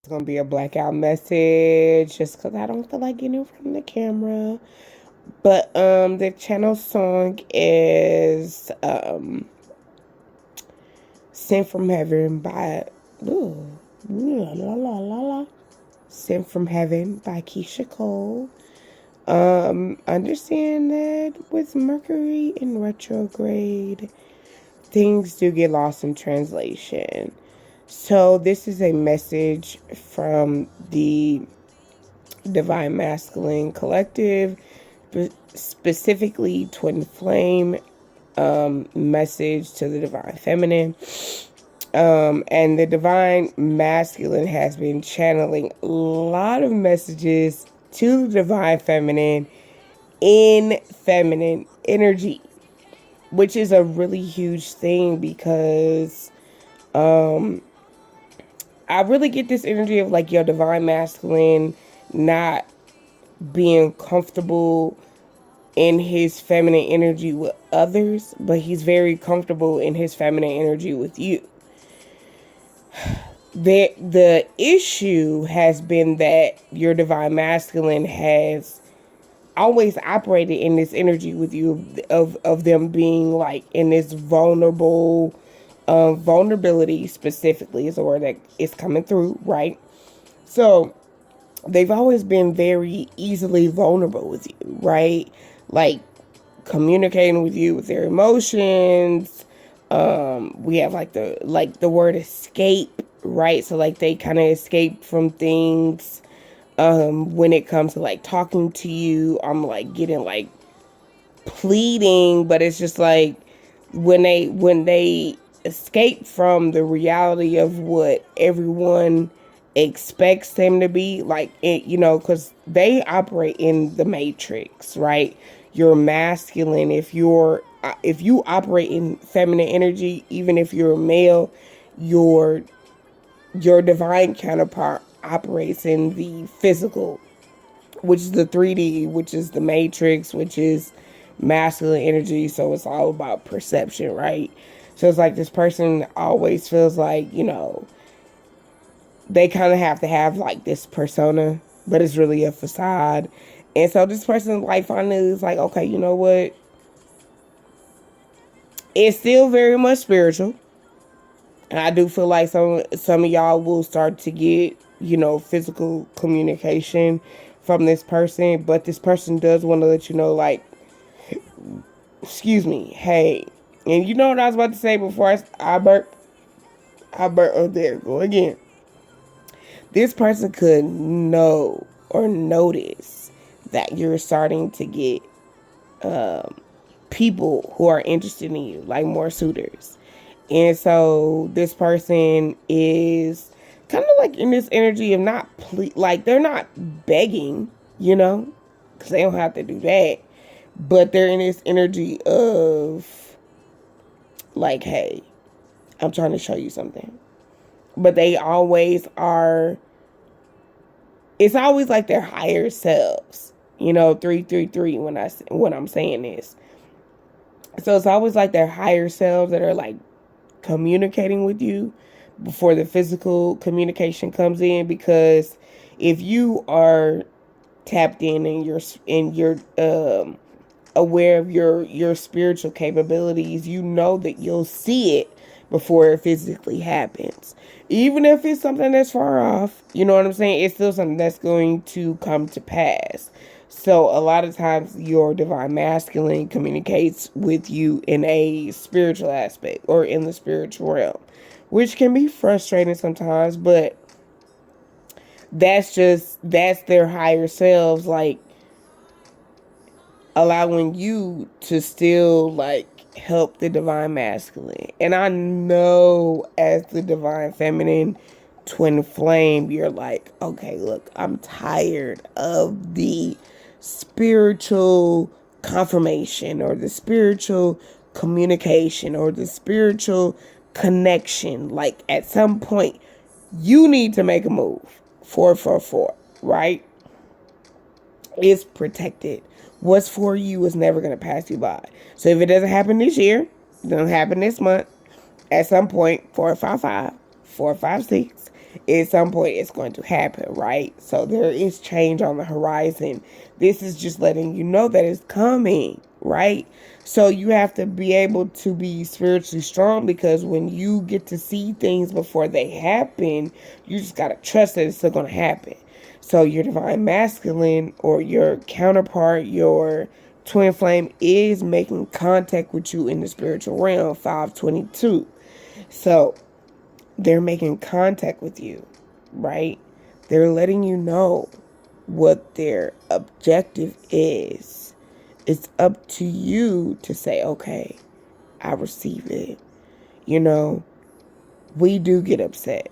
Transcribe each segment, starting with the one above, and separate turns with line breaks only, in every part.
It's going to be a blackout message just because I don't feel like getting it from the camera. But the channel song is Sent from Heaven by ooh, la la la la la. Sent from Heaven by Keisha Cole. Understand that with Mercury in retrograde, things do get lost in translation. So this is a message from the Divine Masculine Collective, specifically Twin Flame, message to the Divine Feminine. And the Divine Masculine has been channeling a lot of messages to the Divine Feminine in feminine energy, which is a really huge thing because I really get this energy of like your Divine Masculine not being comfortable in his feminine energy with others, but he's very comfortable in his feminine energy with you. The issue has been that your Divine Masculine has always operated in this energy with you of them being like in this vulnerability specifically is a word that is coming through, right? So they've always been very easily vulnerable with you, right? Like communicating with you with their emotions. We have like the word escape, right? So like they kind of escape from things. When it comes to like talking to you, I'm like getting like pleading, but it's just like when they escape from the reality of what everyone expects them to be, like because they operate in the matrix, right? You're masculine if you operate in feminine energy, even if you're a male, your your divine counterpart operates in the physical, which is the 3D, which is the matrix, which is masculine energy. So it's all about perception, right? So it's like this person always feels like, they kind of have to have like this persona, but it's really a facade. And so this person like finally is like, okay, you know what? It's still very much spiritual. And I do feel like some of y'all will start to get, physical communication from this person, but this person does want to let you know, like, excuse me, hey, and you know what I was about to say before I burp, oh, there, go again. This person could know or notice that you're starting to get people who are interested in you, like more suitors. And so this person is kind of like in this energy of not, like they're not begging, because they don't have to do that. But they're in this energy of like, hey, I'm trying to show you something. But they always are, it's always like their higher selves, 333 when I'm saying this. So it's always like their higher selves that are like communicating with you before the physical communication comes in, because if you are tapped in and you're aware of your spiritual capabilities, you know that you'll see it before it physically happens. Even if it's something that's far off, you know what I'm saying? It's still something that's going to come to pass. So a lot of times your divine masculine communicates with you in a spiritual aspect or in the spiritual realm, which can be frustrating sometimes, but that's their higher selves, like allowing you to still like help the divine masculine. And I know as the divine feminine twin flame, you're like, okay, look, I'm tired of the spiritual confirmation or the spiritual communication or the spiritual connection. Like at some point you need to make a move. 444, right? Is protected. What's for you is never going to pass you by. So if it doesn't happen this year, it doesn't happen this month, at some point, 455, 456, At some point, it's going to happen, right? So there is change on the horizon. This is just letting you know that it's coming, right? So you have to be able to be spiritually strong, because when you get to see things before they happen, you just got to trust that it's still going to happen. So your divine masculine, or your counterpart, your twin flame, is making contact with you in the spiritual realm, 522. So they're making contact with you, right? They're letting you know what their objective is. It's up to you to say, okay, I receive it. You know, we do get upset,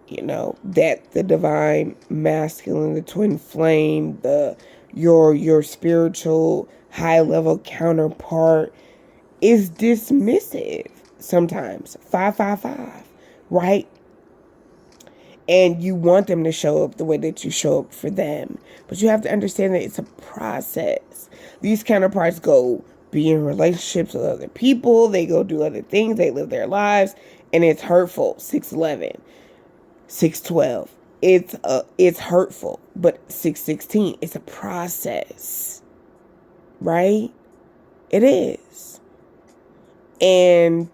you know, that the divine masculine, the twin flame, your spiritual high level counterpart is dismissive sometimes. 555, right? And you want them to show up the way that you show up for them. But you have to understand that it's a process. These counterparts go be in relationships with other people. They go do other things. They live their lives. And it's hurtful. 611, 612. It's hurtful. But 616, it's a process. Right? It is. And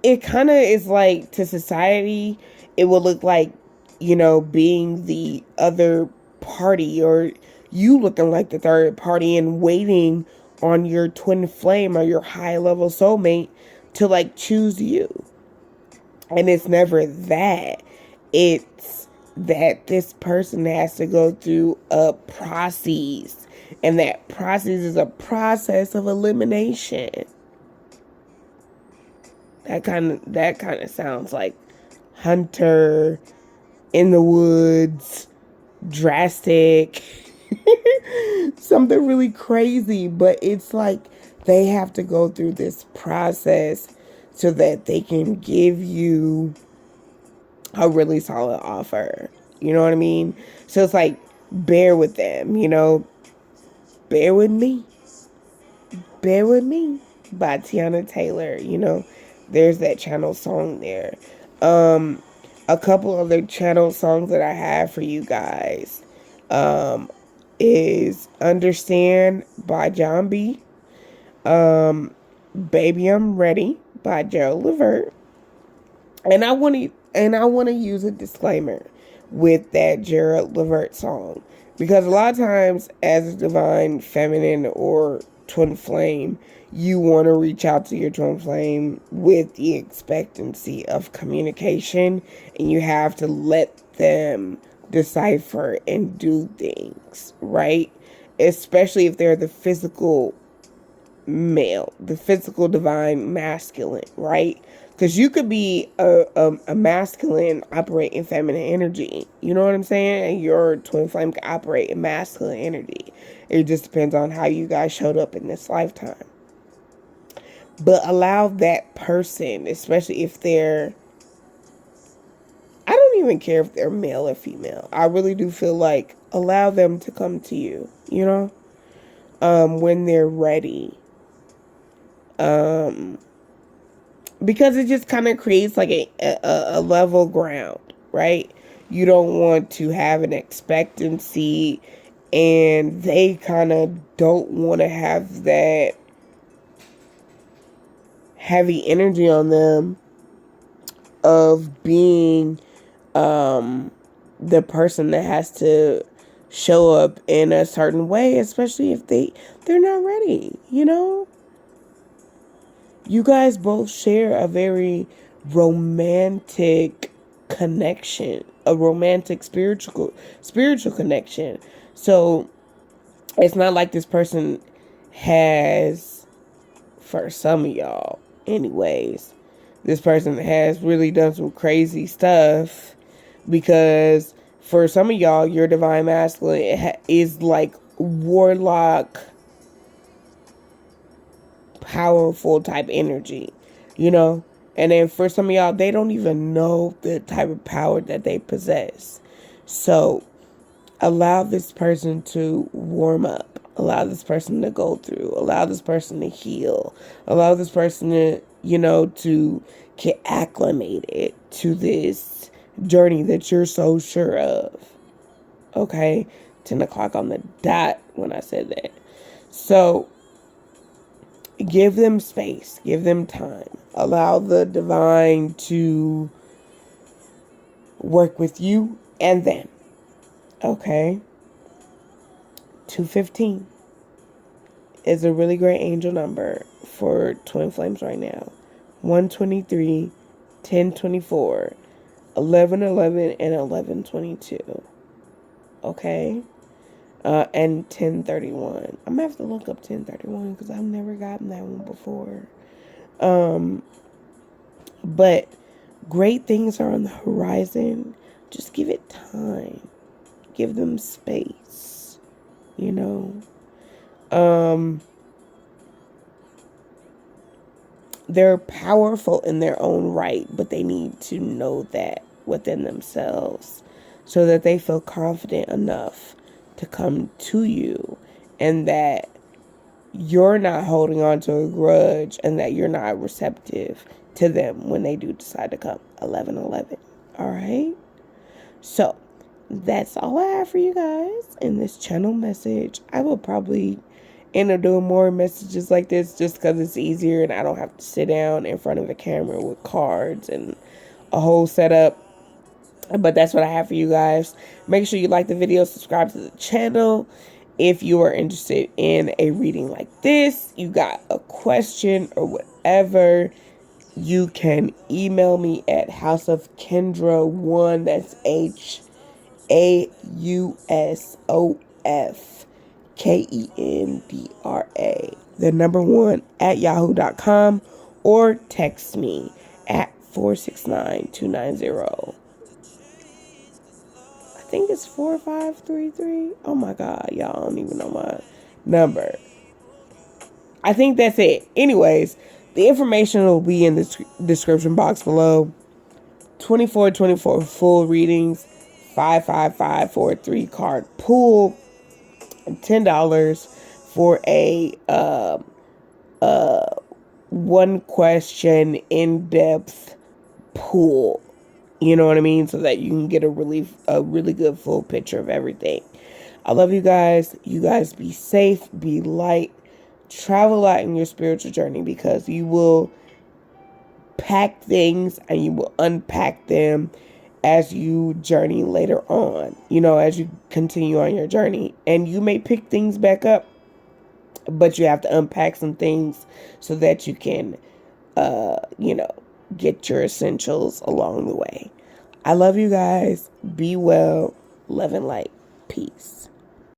it kind of is like, to society, it will look like, you know, being the other party, or you looking like the third party and waiting on your twin flame or your high level soulmate to like choose you. And it's never that. It's that this person has to go through a process. And that process is a process of elimination. That kind of sounds like Hunter, in the woods, drastic, something really crazy. But it's like they have to go through this process so that they can give you a really solid offer. You know what I mean? So it's like, bear with them, you know. Bear with me. Bear with me by Tiana Taylor, you know. There's that channel song there. A couple other channel songs that I have for you guys is Understand by John B. Baby I'm Ready by Gerald Levert. And I want to use a disclaimer with that Gerald Levert song, because a lot of times as a divine feminine or twin flame, you want to reach out to your twin flame with the expectancy of communication, and you have to let them decipher and do things, right? Especially if they're the physical male, the physical divine masculine, right? Because you could be a masculine operating feminine energy. You know what I'm saying? And your twin flame can operate in masculine energy. It just depends on how you guys showed up in this lifetime. But allow that person, especially if they're, I don't even care if they're male or female. I really do feel like allow them to come to you, you know, when they're ready. Because it just kind of creates like a level ground, right? You don't want to have an expectancy, and they kind of don't want to have that heavy energy on them of being the person that has to show up in a certain way, especially if they're not ready, you know? You guys both share a very romantic connection, a romantic spiritual connection. So it's not like this person has, for some of y'all anyways, this person has really done some crazy stuff, because for some of y'all, your divine masculine is like warlock, powerful type energy, you know? And then for some of y'all, they don't even know the type of power that they possess. So allow this person to warm up. Allow this person to go through. Allow this person to heal. Allow this person to, you know, to get acclimated to this journey that you're so sure of. Okay? 10 o'clock on the dot when I said that. So, give them space. Give them time. Allow the divine to work with you and them. Okay? 215 is a really great angel number for twin flames right now. 123, 1024, 1111, and 1122. Okay? And 1031. I'm gonna have to look up 1031 because I've never gotten that one before. But great things are on the horizon. Just give it time. Give them space. You know? They're powerful in their own right, but they need to know that within themselves so that they feel confident enough to come to you, and that you're not holding on to a grudge, and that you're not receptive to them when they do decide to come. 1111. All right? So, that's all I have for you guys in this channel message. I will probably end up doing more messages like this just because it's easier and I don't have to sit down in front of a camera with cards and a whole setup. But that's what I have for you guys. Make sure you like the video, subscribe to the channel. If you are interested in a reading like this, you got a question or whatever, you can email me at houseofkendra1, that's HAUSOFKENDRA, the number 1 at yahoo.com, or text me at 469-290. I think it's 4533. Oh my God, y'all, I don't even know my number. I think that's it. Anyways, the information will be in the description box below. 2424 full readings, 55543 card pool, $10 for a one question in-depth pool. You know what I mean? So that you can get a really good full picture of everything. I love you guys. You guys be safe, be light, travel a lot in your spiritual journey, because you will pack things and you will unpack them as you journey later on, you know, as you continue on your journey. And you may pick things back up, but you have to unpack some things so that you can, you know, get your essentials along the way. I love you guys. Be well. Love and light. Peace.